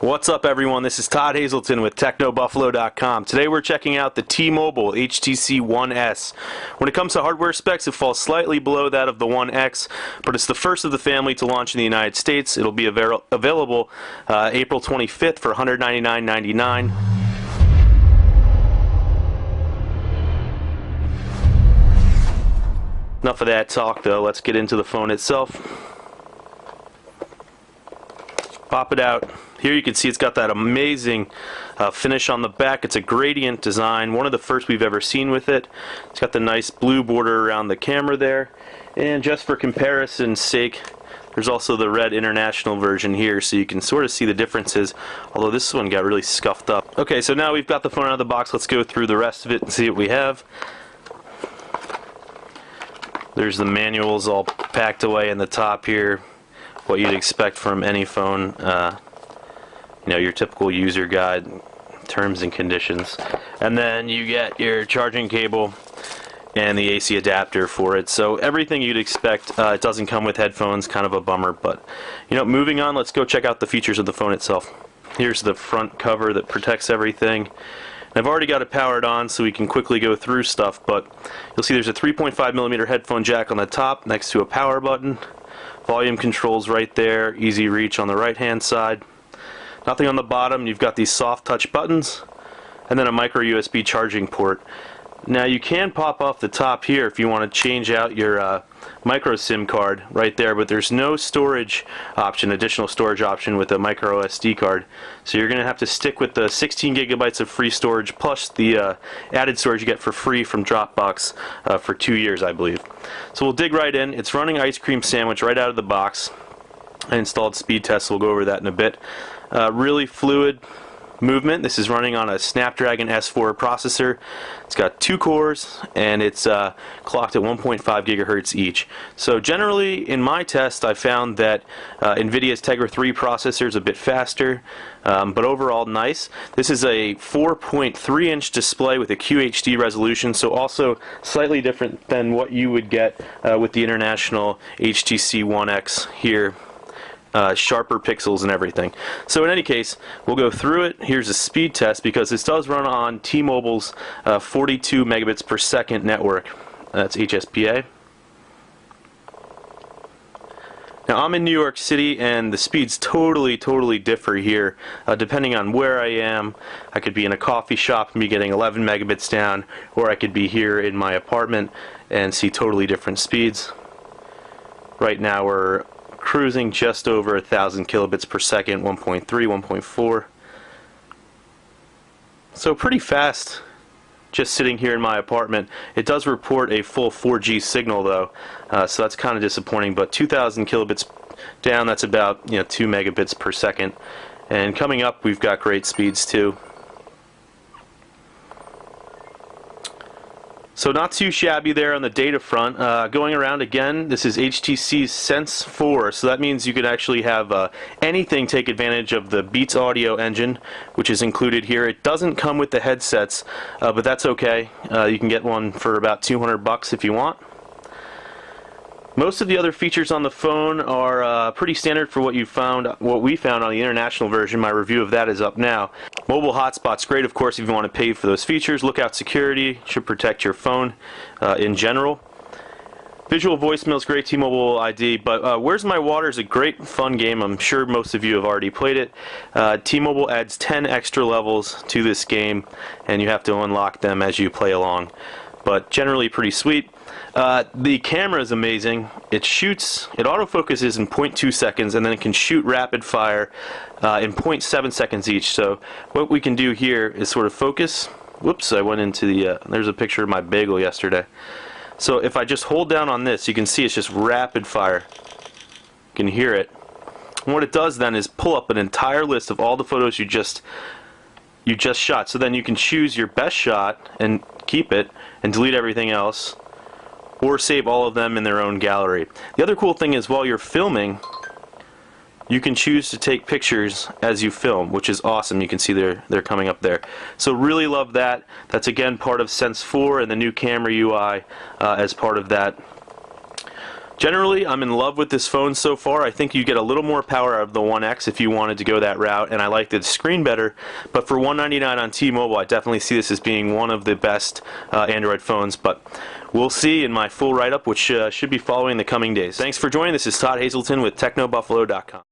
What's up, everyone? This is Todd Hazelton with TechnoBuffalo.com. Today we're checking out the T-Mobile HTC One S. When it comes to hardware specs, it falls slightly below that of the One X, but it's the first of the family to launch in the United States. It'll be available April 25th for $199.99. Enough of that talk, though. Let's get into the phone itself. Pop it out. Here you can see it's got that amazing finish on the back. It's a gradient design, one of the first we've ever seen with it. It's got the nice blue border around the camera there. And just for comparison's sake, there's also the red international version here, so you can sort of see the differences, although this one got really scuffed up. Okay, so now we've got the phone out of the box. Let's go through the rest of it and see what we have. There's the manuals all packed away in the top here. What you'd expect from any phone, you know, your typical user guide, terms and conditions, and then you get your charging cable and the AC adapter for it. So everything you'd expect. It doesn't come with headphones, kind of a bummer, but you know, moving on, let's go check out the features of the phone itself. Here's the front cover that protects everything. I've already got it powered on, so we can quickly go through stuff, but you'll see there's a 3.5mm headphone jack on the top next to a power button. Volume controls right there, easy reach on the right hand side. Nothing on the bottom. You've got these soft touch buttons and then a micro USB charging port. Now you can pop off the top here if you want to change out your micro SIM card right there, but there's no storage option, additional storage option with a micro SD card. So you're going to have to stick with the 16 gigabytes of free storage plus the added storage you get for free from Dropbox for 2 years, I believe. So we'll dig right in. It's running Ice Cream Sandwich right out of the box. I installed speed tests. We'll go over that in a bit. Really fluid movement. This is running on a Snapdragon S4 processor. It's got 2 cores and it's clocked at 1.5 gigahertz each. So generally in my test I found that NVIDIA's Tegra 3 processor is a bit faster, but overall nice. This is a 4.3 inch display with a QHD resolution, so also slightly different than what you would get with the international HTC One X here. Sharper pixels and everything. So in any case, we'll go through it. Here's a speed test because this does run on T-Mobile's 42 megabits per second network. That's HSPA. Now I'm in New York City and the speeds totally differ here depending on where I am. I could be in a coffee shop and be getting 11 megabits down, or I could be here in my apartment and see totally different speeds. Right now we're cruising just over 1,000 kilobits per second, 1.3, 1.4. So pretty fast just sitting here in my apartment. It does report a full 4G signal though, so that's kind of disappointing, but 2,000 kilobits down, that's about 2 megabits per second. And coming up we've got great speeds too. So not too shabby there on the data front. Going around again, this is HTC's Sense 4, so that means you could actually have anything take advantage of the Beats audio engine, which is included here. It doesn't come with the headsets, but that's okay. You can get one for about $200 if you want. Most of the other features on the phone are pretty standard for what we found on the international version. My review of that is up now. Mobile hotspot's great, of course, if you want to pay for those features. Lookout security should protect your phone in general. Visual voicemail is great, T-Mobile ID, but Where's My Water is a great fun game. I'm sure most of you have already played it. T-Mobile adds 10 extra levels to this game, and you have to unlock them as you play along. But generally pretty sweet. The camera is amazing. It autofocuses in 0.2 seconds, and then it can shoot rapid fire in 0.7 seconds each. So what we can do here is sort of focus. Whoops, I went into the, there's a picture of my bagel yesterday. So if I just hold down on this, you can see it's just rapid fire. You can hear it. And what it does then is pull up an entire list of all the photos you just shot. So then you can choose your best shot and keep it and delete everything else, or save all of them in their own gallery. The other cool thing is while you're filming, you can choose to take pictures as you film, which is awesome. You can see they're coming up there. So really love that. That's again part of Sense 4 and the new camera UI as part of that. Generally, I'm in love with this phone so far. I think you get a little more power out of the 1X if you wanted to go that route, and I like the screen better. But for $199 on T-Mobile, I definitely see this as being one of the best Android phones. But we'll see in my full write-up, which should be following the coming days. Thanks for joining. This is Todd Hazelton with TechnoBuffalo.com.